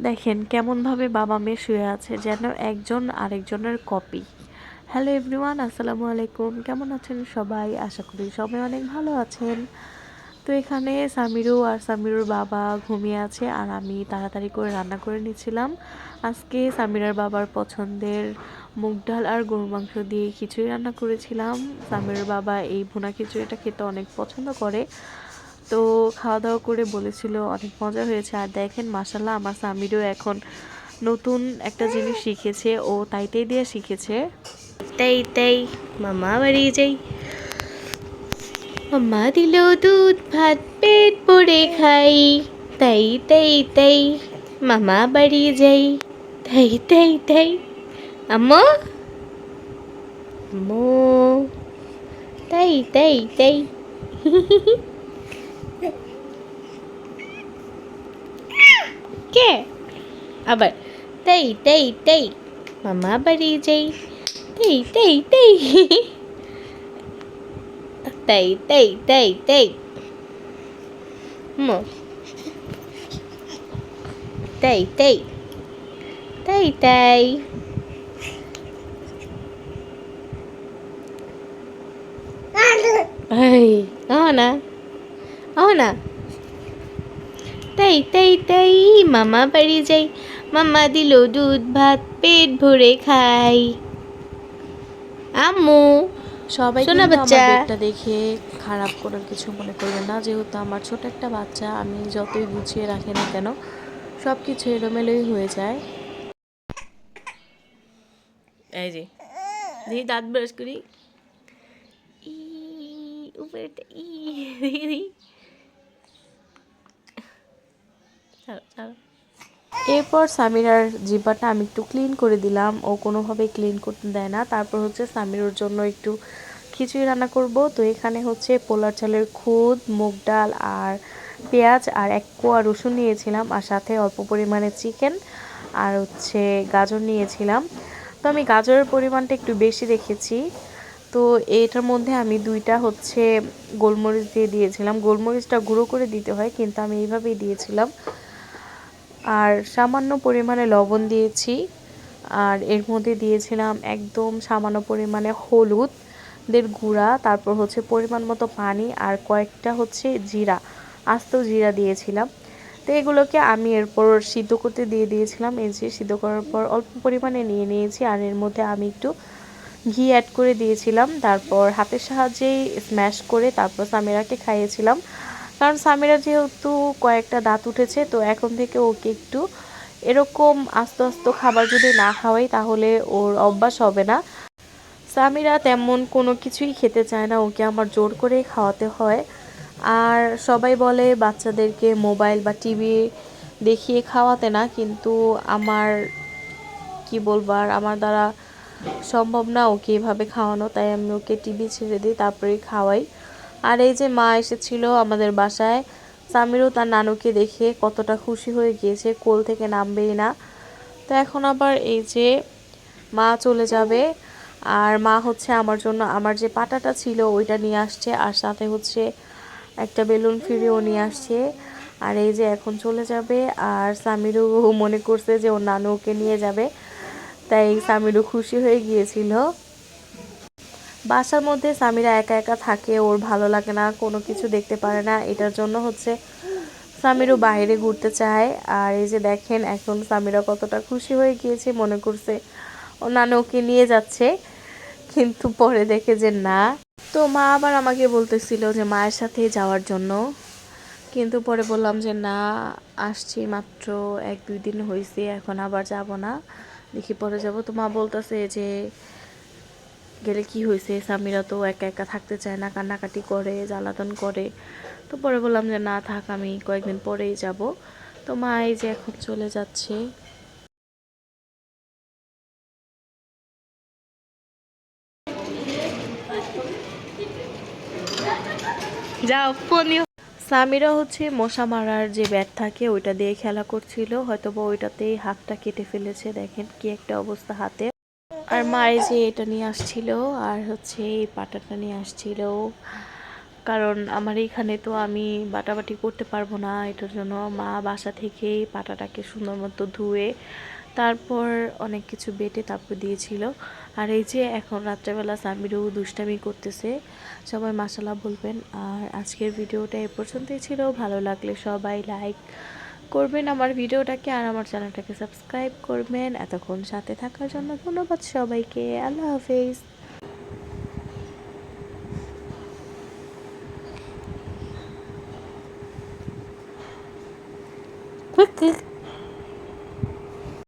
দেখেন কেমনভাবে বাবা মেয়ে শুয়ে আছে, যেন একজন আরেকজনের কপি। হ্যালো এভরিওয়ান, আসসালামু আলাইকুম। কেমন আছেন সবাই? আশা করি সবাই অনেক ভালো আছেন। তো এখানে সামিরু আর সামিরুর বাবা ঘুমিয়ে আছে, আর আমি তাড়াতাড়ি করে রান্না করে নিচ্ছিলাম। আজকে সামিরার বাবার পছন্দের মুগ ডাল আর গরুর মাংস দিয়ে খিচুড়ি রান্না করেছিলাম। সামিরুর বাবা এই ভুনা খিচুড়িটা খেতে অনেক পছন্দ করে, তো খাওয়া দাওয়া করে বলেছিল অনেক মজা হয়েছে। আর দেখেন মাশাল্লাহ, আমার সামিরও এখন নতুন একটা জিনিস শিখেছে, ও তাইতেই দিয়ে শিখেছে। তাই তাই মামা বাড়ি যাই, মামা দিল দুধ ভাত পেট ভরে খাই, তাই তাই তাই মামা বাড়ি যাই, তাই তাই তাই আম্মু আম্মু, তাই তাই তাই কে আবার তাই তাই তাই মামা বাড়ি যাই, তাই তাই তাই তাই তাই তাই তাই মো, তাই তাই তাই তাই এই না না, তাই তাই তাই মামা বাড়ি যাই, মামা দিল দুধ ভাত পেট ভরে খাই। আম্মু সবাই সোনা কিন্তু আমার বাচ্চা, বেডটা দেখে খারাপ কোনো কিছু মনে করবে না, যেহেতু আমার ছোট একটা বাচ্চা, আমি যতই গুছিয়ে রাখি না কেন সব কিছু এলোমেলোই হয়ে যায়। এই যে দেখি দাঁত ব্রাশ করি, ই উপরে ই দেখি, ছাড়ো ছাড়ো। এরপর সামিরার জিব্বাটা আমি একটু ক্লিন করে দিলাম, ও কোনোভাবেই ক্লিন করতে দেয় না। তারপর হচ্ছে সামিরুর জন্য একটু খিচুড়ি রান্না করব। তো এখানে হচ্ছে পোলার চালের খুদ, মুগ ডাল আর পেঁয়াজ আর এক কোয়া রসুন নিয়েছিলাম, আর সাথে অল্প পরিমাণে চিকেন আর হচ্ছে গাজর নিয়েছিলাম। তো আমি গাজরের পরিমাণটা একটু বেশি রেখেছি। তো এটার মধ্যে আমি দুইটা হচ্ছে গোলমরিচ দিয়ে দিয়েছিলাম। গোলমরিচটা গুঁড়ো করে দিতে হয়, কিন্তু আমি এইভাবেই দিয়েছিলাম। আর সামান্য পরিমাণে লবণ দিয়েছি, আর এর মধ্যে দিয়েছিলাম একদম সামান্য পরিমাণে হলুদের গুঁড়া, তারপর হচ্ছে পরিমাণ মতো পানি, আর কয়েকটা হচ্ছে জিরা, আস্ত জিরা দিয়েছিলাম। তো এগুলোকে আমি এরপর সিদ্ধ করতে দিয়ে দিয়েছিলাম। এই যে সিদ্ধ করার পর অল্প পরিমাণে নিয়ে নিয়েছি, আর এর মধ্যে আমি একটু ঘি অ্যাড করে দিয়েছিলাম। তারপর হাতের সাহায্যেই স্ম্যাশ করে তারপর সামিরাকে খাইয়েছিলাম, কারণ সামিরা যেহেতু কয়েকটা দাঁত উঠেছে, তো এখন থেকে ওকে একটু এরকম আস্তে আস্তে খাবার যদি না খাওয়াই তাহলে ওর অভ্যাস হবে না। সামিরা তেমন কোনো কিছুই খেতে চায় না, ওকে আমার জোর করেই খাওয়াতে হয়। আর সবাই বলে বাচ্চাদেরকে মোবাইল বা টিভি দেখিয়ে খাওয়াতে না, কিন্তু আমার কি বলবো, আর আমার দ্বারা সম্ভব না ওকে এভাবে খাওয়ানো, তাই আমি ওকে টিভি ছেড়ে দিই, তারপরেই খাওয়াই। আর এই যে মা এসেছিল আমাদের বাসায়, সামিরও তার নানুকে দেখে কতটা খুশি হয়ে গিয়েছে, কোল থেকে নামবেই না। তো এখন আবার এই যে মা চলে যাবে, আর মা হচ্ছে আমার জন্য আমার যে পাটাটা ছিল ওইটা নিয়ে আসছে, আর সাথে হচ্ছে একটা বেলুন ফিরিয়েও নিয়ে আসছে। আর এই যে এখন চলে যাবে, আর সামিরও মনে করছে যে ওর নানু ওকে নিয়ে যাবে, তাই সামিরও খুশি হয়ে গিয়েছিল। বাসার মধ্যে সামিরা একা একা থাকে, ওর ভালো লাগে না, কোনো কিছু দেখতে পারে না, এটার জন্য হচ্ছে সামিরও বাইরে ঘুরতে চায়। আর এই যে দেখেন এখন সামিরা কতটা খুশি হয়ে গিয়েছে, মনে করছে ও নানু ওকে নিয়ে যাচ্ছে, কিন্তু পরে দেখে যে না। তো মা আবার আমাকে বলতেছিল যে মায়ের সাথে যাওয়ার জন্য, কিন্তু পরে বললাম যে না, আসছি মাত্র 1-2 দিন হয়েছে, এখন আবার যাব না, দেখি পরে যাব। তো মা বলতেছে যে গেলে কি হয়েছে, সামিরা তো একা একা থাকতে চায় না, কান্নাকাটি করে, জ্বালাতন করে। তো পরে বললাম যে না থাক, আমি কয়েকদিন পরেই যাব। তো মা এই যে এখন চলে যাচ্ছে। যাও ফোন নিও। সামিরা হচ্ছে মশা মারার যে ব্যাট থাকে ওইটা দিয়ে খেলা করছিল, হয়তো বা ওইটাতেই হাতটা কেটে ফেলেছে, দেখেন কি একটা অবস্থা হাতে। আর মা এই যে এটা নিয়ে আসছিল, আর হচ্ছে এই পাটাটা নিয়ে আসছিল। কারণ আমার এইখানে তো আমি বাটাবাটি করতে পারবো না, এটার জন্য মা বাসা থেকেই পাটাটাকে সুন্দর মতো ধুয়ে তারপর অনেক কিছু বেটে তারপর দিয়েছিল। আর এই যে এখন রাত্রেবেলা সামিরও দুষ্টামি করতেছে। সবাই মাশাআল্লাহ বলবেন। আর আজকের ভিডিওটা এ পর্যন্তই ছিল। ভালো লাগলে সবাই লাইক করবেন আমার ভিডিওটাকে, আর আমার চ্যানেলটাকে সাবস্ক্রাইব করবেন। এতক্ষণ সাথে থাকার জন্য ধন্যবাদ সবাইকে। আল্লাহ হাফেজ।